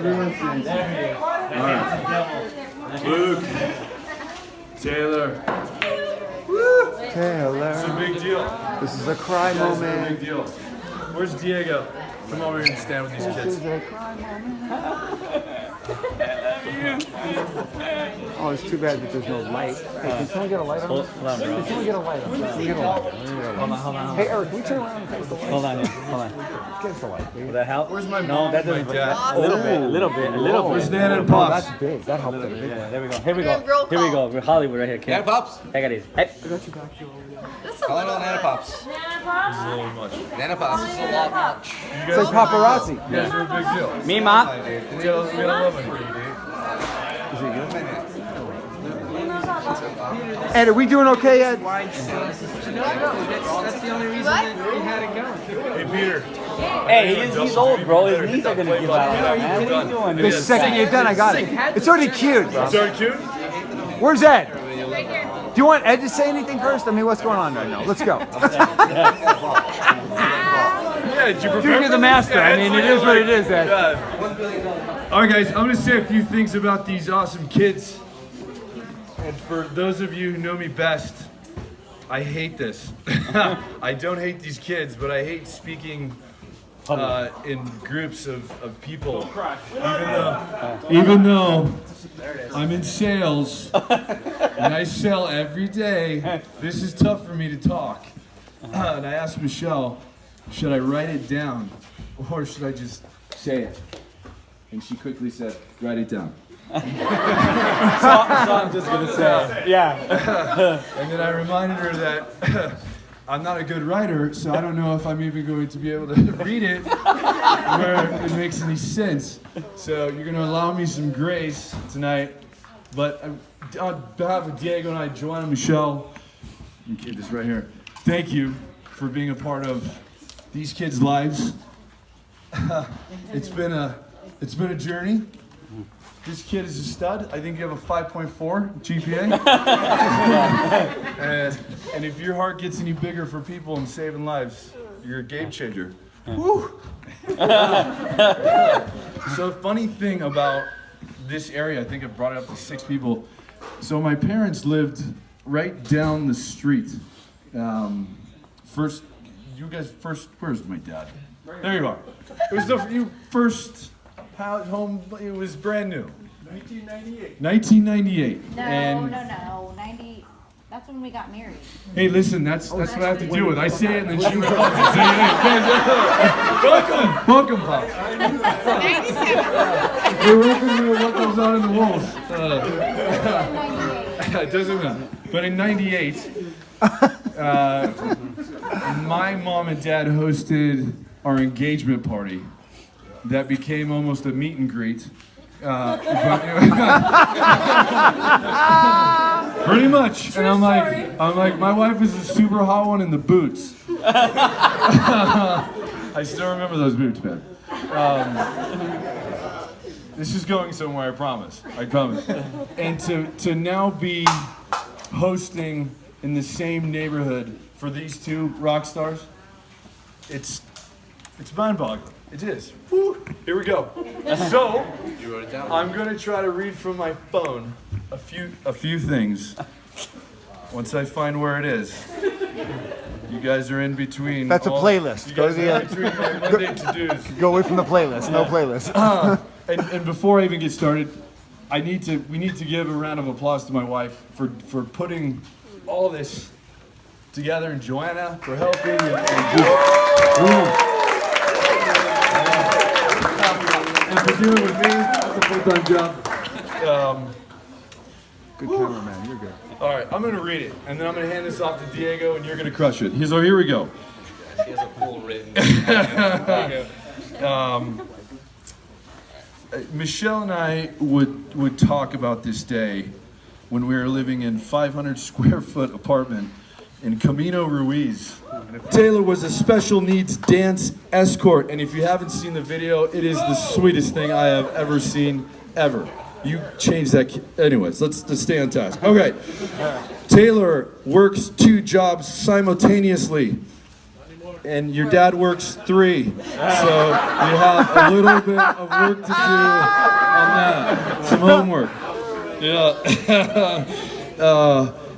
everyone sings. All right. Luke. Taylor. Woo! Taylor. It's a big deal. This is a cry It's a moment. big deal. Where's Diego? Come over here and stand with these This kids. is a cry moment. Oh, it's too bad that there's no light. Hey, can someone get a light on this? Hold on, bro. Can someone get a light on this? Can we get a light? Hold on. Hey, Eric, can we turn around and face the light? Hold on. Get us a light, please. Will that help? Where's my No, mom that and my doesn't. dad? A little bit. Where's Nana and Oh, Pops? that's big. That helped it. Yeah, there we go. Here we go. We're Hollywood right here, kid. Nana Pops? I got these. Hey. Call it on Nana Pops. So much. Nana Pops is a lot much. It's like paparazzi. You guys are a big deal. Me, ma. We got a love for you, dude. Is it good? Ed, are we doing okay, Ed? That's the only reason that we had it going. Hey, Peter. Hey, he's old, bro. His knees are gonna give out, man. What are you doing? The second you're done, I got it. It's already cute, bro. Sorry, cute? Where's Ed? Do you want Ed to say anything first? I mean, what's going on right now? Let's go. Yeah, did you prepare You're the master. I mean, it is what it is, Ed. All right, guys, I'm going to say a few things about these awesome kids. And for those of you who know me best, I hate this. I don't hate these kids, but I hate speaking in groups of people. Even though I'm in sales and I sell every day, this is tough for me to talk. And I asked Michelle, should I write it down or should I just say it? And she quickly said, write it down. So I'm just gonna say, yeah. And then I reminded her that I'm not a good writer, so I don't know if I'm even going to be able to read it where it makes any sense. So you're going to allow me some grace tonight. But on behalf of Diego and I, Joanna, Michelle, you keep this right here. Thank you for being a part of these kids' lives. It's been a journey. This kid is a stud. I think you have a 5.4 GPA. and if your heart gets any bigger for people and saving lives, you're a game changer. Woo! So funny thing about this area, I think I've brought it up to 6 people. So my parents lived right down the street. Where's my dad? There you are. It was the first home, it was brand new. 1998. No, 90. That's when we got married. Hey, listen, that's what I have to deal with. I say it and then she replies and say, hey, welcome, Pops. 97. We're working with what goes on in the walls. It doesn't matter. But in 98, my mom and dad hosted our engagement party that became almost a meet and greet. Pretty much. And I'm like, my wife is a super hot one in the boots. I still remember those boots, man. This is going somewhere, I promise. And to now be hosting in the same neighborhood for these two rock stars, it's mind-boggling. It is. Woo. Here we go. So, I'm gonna try to read from my phone a few things. Once I find where it is. You guys are in between. That's a playlist. You guys are in between my Monday to-dos. Go away from the playlist. No playlist. And before I even get started, we need to give a round of applause to my wife for putting all this together, and Joanna for helping. And for doing it with me. That's a full-time job. Good cameraman. You're good. All right, I'm going to read it, and then I'm going to hand this off to Diego, and you're going to crush it. So here we go. He has a full written. Michelle and I would talk about this day when we were living in 500 square foot apartment in Camino Ruiz. Taylor was a special needs dance escort, and if you haven't seen the video, it is the sweetest thing I have ever seen, ever. You changed that. Anyways, let's stay on task. Okay. Taylor works 2 jobs simultaneously. and your dad works 3. So you have a little bit of work to do on that. Some homework. Yeah.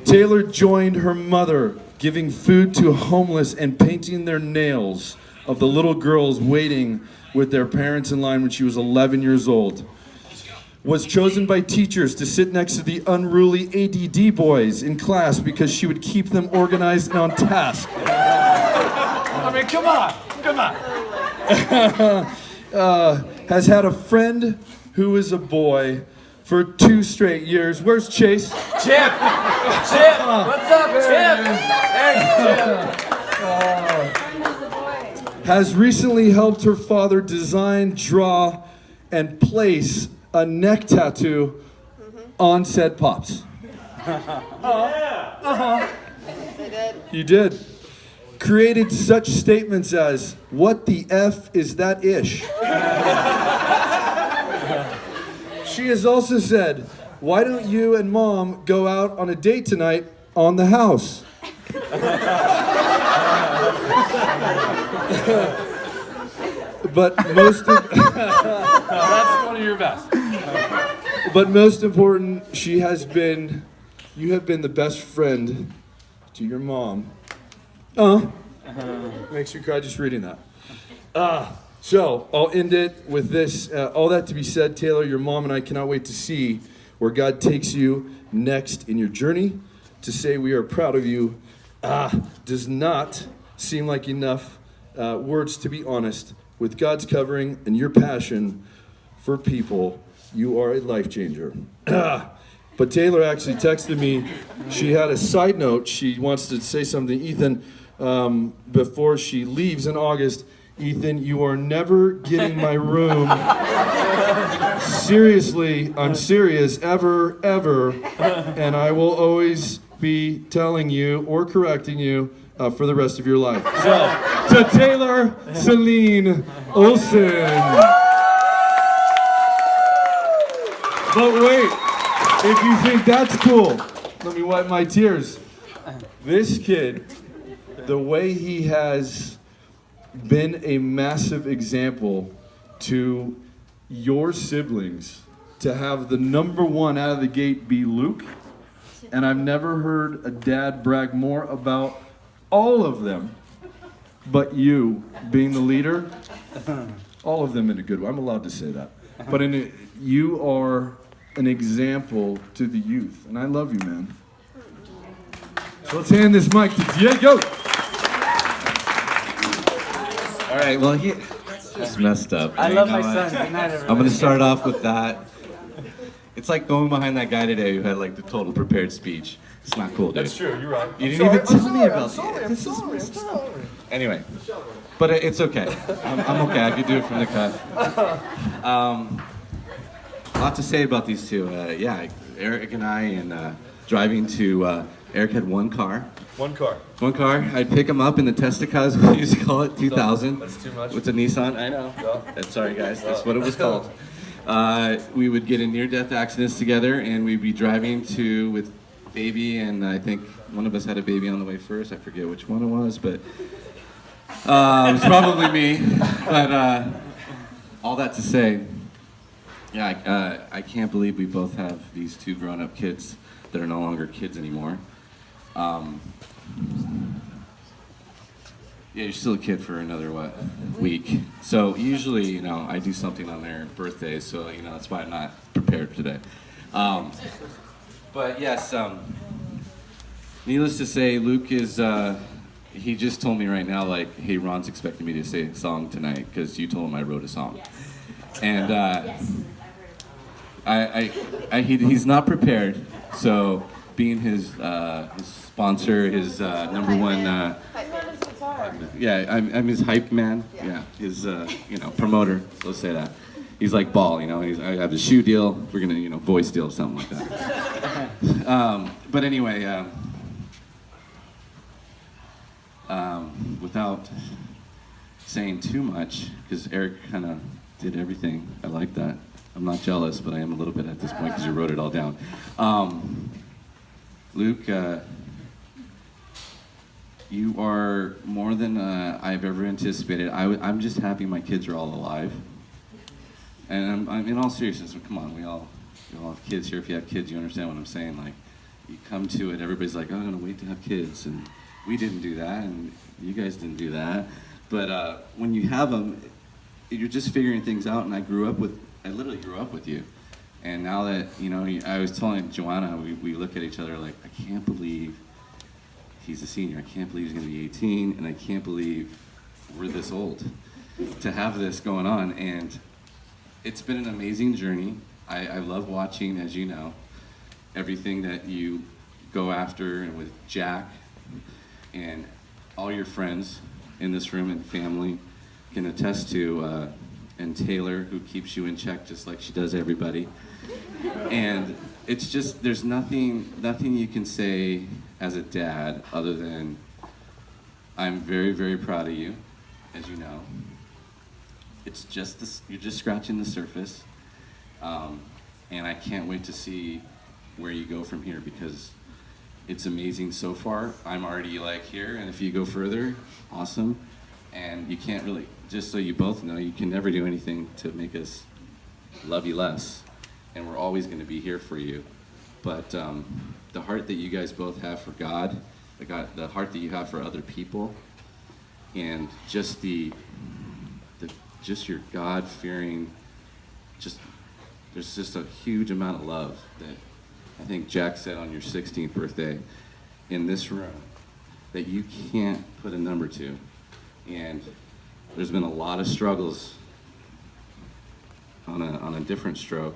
Taylor joined her mother, giving food to homeless and painting their nails of the little girls waiting with their parents in line when she was 11 years old. Was chosen by teachers to sit next to the unruly ADD boys in class because she would keep them organized and on task. I mean, come on. Has had a friend who is a boy for 2 straight years. Where's Chase? Chip! Chip! What's up, Chip? Hey, Chip! Has recently helped her father design, draw, and place a neck tattoo on said pops. You did. Created such statements as, "What the F is that ish?" She has also said, "Why don't you and Mom go out on a date tonight on the house?" But most that's one of your best. But most important, you have been the best friend to your mom. Makes me cry just reading that. So I'll end it with this. All that to be said, Taylor, your mom and I cannot wait to see where God takes you next in your journey. To say we are proud of you does not seem like enough words, to be honest. With God's covering and your passion for people, you are a life changer. But Taylor actually texted me. She had a side note. She wants to say something. Ethan, before she leaves in August, Ethan, you are never getting my room. Seriously, I'm serious, ever, and I will always be telling you or correcting you for the rest of your life. So, to Taylor Celine Olsen. But wait, if you think that's cool, let me wipe my tears. This kid, the way he has been a massive example to your siblings, to have the number 1 out of the gate be Luke, and I've never heard a dad brag more about all of them, but you being the leader, all of them in a good way. I'm allowed to say that. But you are an example to the youth, and I love you, man. So let's hand this mic to Diego. All right, well, that's just messed up. I love my son. Good night, everybody. I'm going to start off with that. It's like going behind that guy today who had like the total prepared speech. It's not cool, dude. That's true, you're right. You didn't even tell me about it. I'm sorry. Anyway, but it's okay. I'm okay. I could do it from the cuff. A lot to say about these two. Yeah, Eric and I, and driving to, Eric had 1 car. One car. I'd pick him up in the Testicas, we used to call it, 2000. That's too much. With a Nissan, I know. Sorry guys, that's what it was called. We would get in near-death accidents together, and we'd be driving with baby, and I think one of us had a baby on the way first. I forget which one it was, but it was probably me. But all that to say, yeah, I can't believe we both have these 2 grown-up kids that are no longer kids anymore. Yeah, you're still a kid for another, week. So usually, I do something on their birthdays, so, that's why I'm not prepared today. But yes, needless to say, Luke is, he just told me right now, like, hey, Ron's expecting me to say a song tonight, because you told him I wrote a song. Yes. And he's not prepared, so being his sponsor, his number 1, I'm his hype man. Yeah, his promoter. Let's say that. He's like Ball, I have a shoe deal. We're gonna voice deal, something like that. But anyway, without saying too much, because Eric kind of did everything. I like that. I'm not jealous, but I am a little bit at this point because you wrote it all down. You are more than I've ever anticipated. I'm just happy my kids are all alive. And I'm in all seriousness, come on, we all have kids here. If you have kids, you understand what I'm saying. Like, you come to it, everybody's like, oh, I'm gonna wait to have kids, and we didn't do that, and you guys didn't do that. But when you have them, you're just figuring things out, and I literally grew up with you. And now that, you know, I was telling Joanna, we look at each other like, I can't believe he's a senior. I can't believe he's gonna be 18, and I can't believe we're this old to have this going on. And it's been an amazing journey. I love watching, as you know, everything that you go after, and with Jack and all your friends in this room and family can attest to, and Taylor, who keeps you in check just like she does everybody. And it's just, there's nothing you can say as a dad other than I'm very, very proud of you, as you know. It's just this, you're just scratching the surface. And I can't wait to see where you go from here, because it's amazing so far. I'm already like here, and if you go further, awesome. And you can't really, just so you both know, you can never do anything to make us love you less. And we're always gonna be here for you. But the heart that you guys both have for God, the heart that you have for other people, and just just your God-fearing, there's just a huge amount of love that I think Jack said on your 16th birthday in this room that you can't put a number to. And there's been a lot of struggles on a different stroke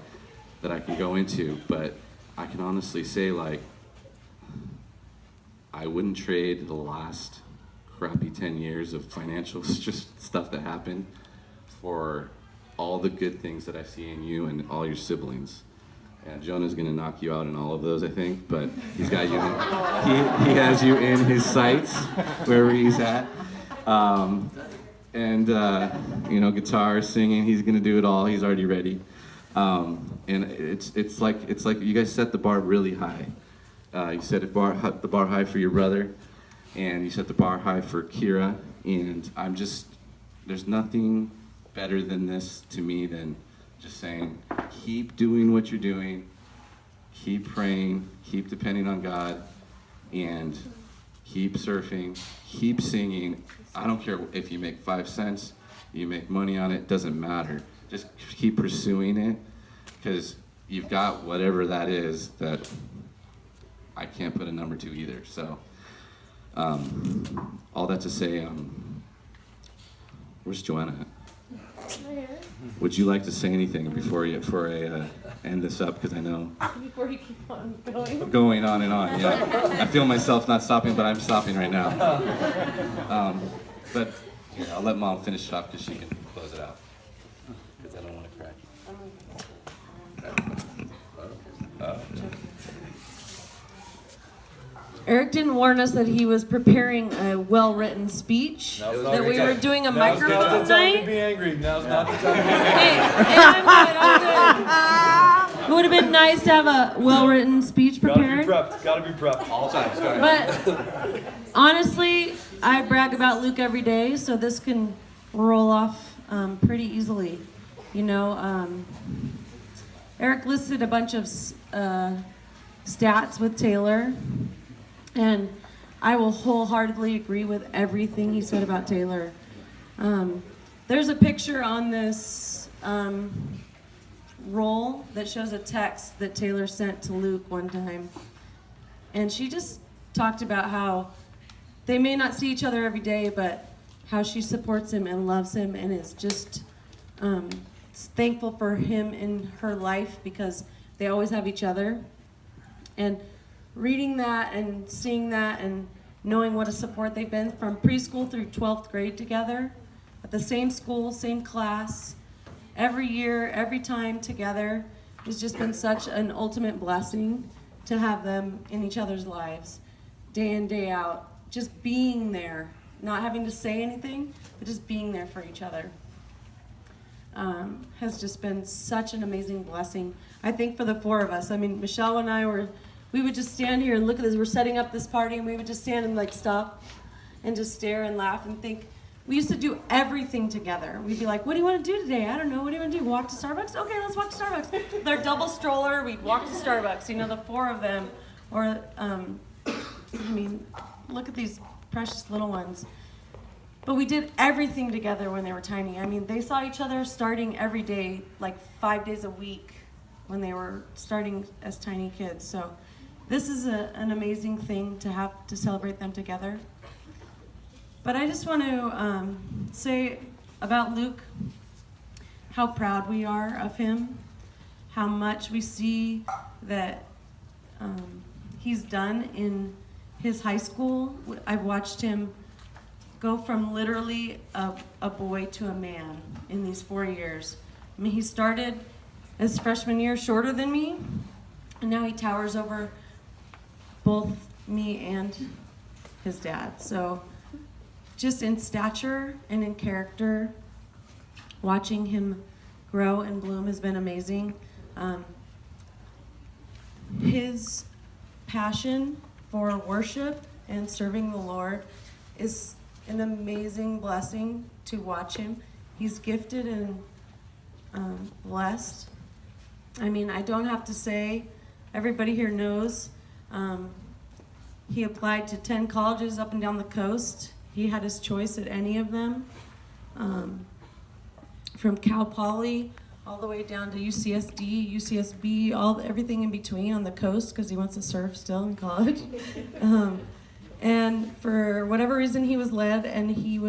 that I can go into, but I can honestly say, like, I wouldn't trade the last crappy 10 years of financial just stuff that happened for all the good things that I see in you and all your siblings. And Jonah's gonna knock you out in all of those, I think, but he's got you, he has you in his sights, wherever he's at. You know, guitar, singing, he's gonna do it all, he's already ready. And it's like you guys set the bar really high. You set the bar high for your brother, and you set the bar high for Kira, and there's nothing better than this to me than just saying, keep doing what you're doing, keep praying, keep depending on God, and keep surfing, keep singing. I don't care if you make 5 cents, you make money on it, doesn't matter. Just keep pursuing it, because you've got whatever that is that I can't put a number to either. So, all that to say, where's Joanna at? Would you like to say anything before I end this up? Because I know before you keep on going on and on. Yeah, I feel myself not stopping, but I'm stopping right now. But here, I'll let Mom finish it off because she can close it out. Because I don't want to crack. Eric didn't warn us that he was preparing a well-written speech, that we were doing a microphone night. Be angry. Now's not the time. Hey, I'm good. It would have been nice to have a well-written speech prepared. Gotta be prepped. All time. Sorry. But honestly, I brag about Luke every day, so this can roll off pretty easily. You know, Eric listed a bunch of stats with Taylor. And I will wholeheartedly agree with everything he said about Taylor. There's a picture on this roll that shows a text that Taylor sent to Luke one time. And she just talked about how they may not see each other every day, but how she supports him and loves him and is just thankful for him in her life because they always have each other. And reading that and seeing that and knowing what a support they've been from preschool through 12th grade together at the same school, same class, every year, every time together, has just been such an ultimate blessing to have them in each other's lives, day in, day out, just being there, not having to say anything, but just being there for each other. Has just been such an amazing blessing. I think for the four of us, I mean, Michelle and I we would just stand here and look at this. We're setting up this party, and we would just stand and like stop and just stare and laugh and think. We used to do everything together. We'd be like, what do you want to do today? I don't know. What do you want to do? Walk to Starbucks? Okay, let's walk to Starbucks. Their double stroller, we'd walk to Starbucks, you know, the four of them. Or, I mean, look at these precious little ones. But we did everything together when they were tiny. I mean, they saw each other starting every day, like 5 days a week when they were starting as tiny kids. So this is an amazing thing to have to celebrate them together. But I just want to say about Luke how proud we are of him, how much we see that he's done in his high school. I've watched him go from literally a boy to a man in these 4 years. I mean, he started his freshman year shorter than me, and now he towers over both me and his dad. So just in stature and in character, watching him grow and bloom has been amazing. His passion for worship and serving the Lord is an amazing blessing to watch him. He's gifted and blessed. I mean, I don't have to say, everybody here knows. He applied to 10 colleges up and down the coast. He had his choice at any of them, from Cal Poly all the way down to UCSD, UCSB, everything in between on the coast because he wants to surf still in college. And for whatever reason he was led, and he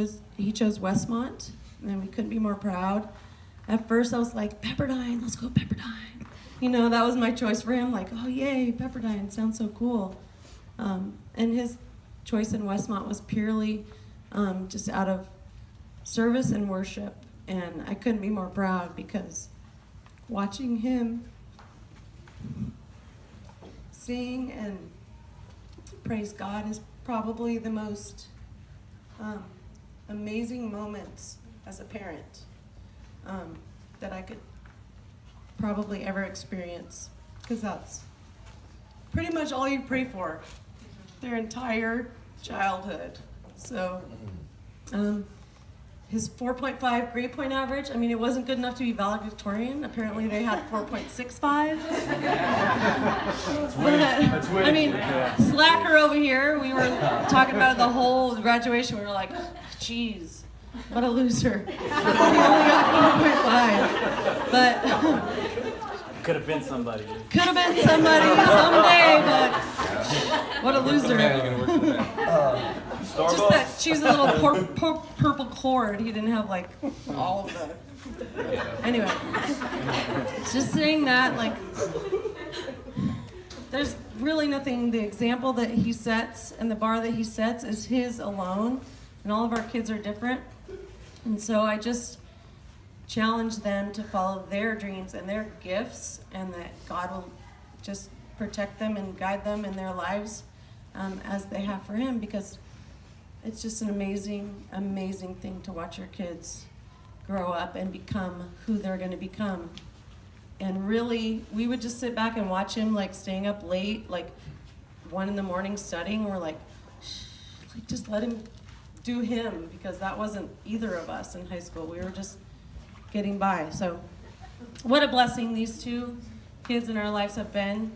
chose Westmont, and we couldn't be more proud. At first I was like, Pepperdine, let's go Pepperdine. You know, that was my choice for him, like, oh yay, Pepperdine, sounds so cool. And his choice in Westmont was purely just out of service and worship. And I couldn't be more proud because watching him sing and praise God is probably the most amazing moments as a parent that I could probably ever experience, because that's pretty much all you pray for their entire childhood. So his 4.5 grade point average, I mean, it wasn't good enough to be valedictorian. Apparently they had 4.65. I mean, slacker over here, we were talking about the whole graduation. We were like, geez, what a loser. He only got 4.5. But Could have been somebody. Could have been somebody someday, but what a loser. Just that choose a little purple cord. He didn't have like all of the. Anyway, just saying that, like, there's really nothing. The example that he sets and the bar that he sets is his alone, and all of our kids are different. And so I just challenge them to follow their dreams and their gifts, and that God will just protect them and guide them in their lives as they have for him, because it's just an amazing, amazing thing to watch your kids grow up and become who they're going to become. And really, we would just sit back and watch him, like, staying up late, like 1 a.m. studying. We're like, just let him do him, because that wasn't either of us in high school. We were just getting by. So what a blessing these two kids in our lives have been.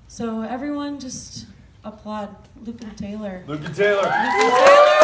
So everyone just applaud Luke and Taylor. Luke and Taylor. Luke and Taylor.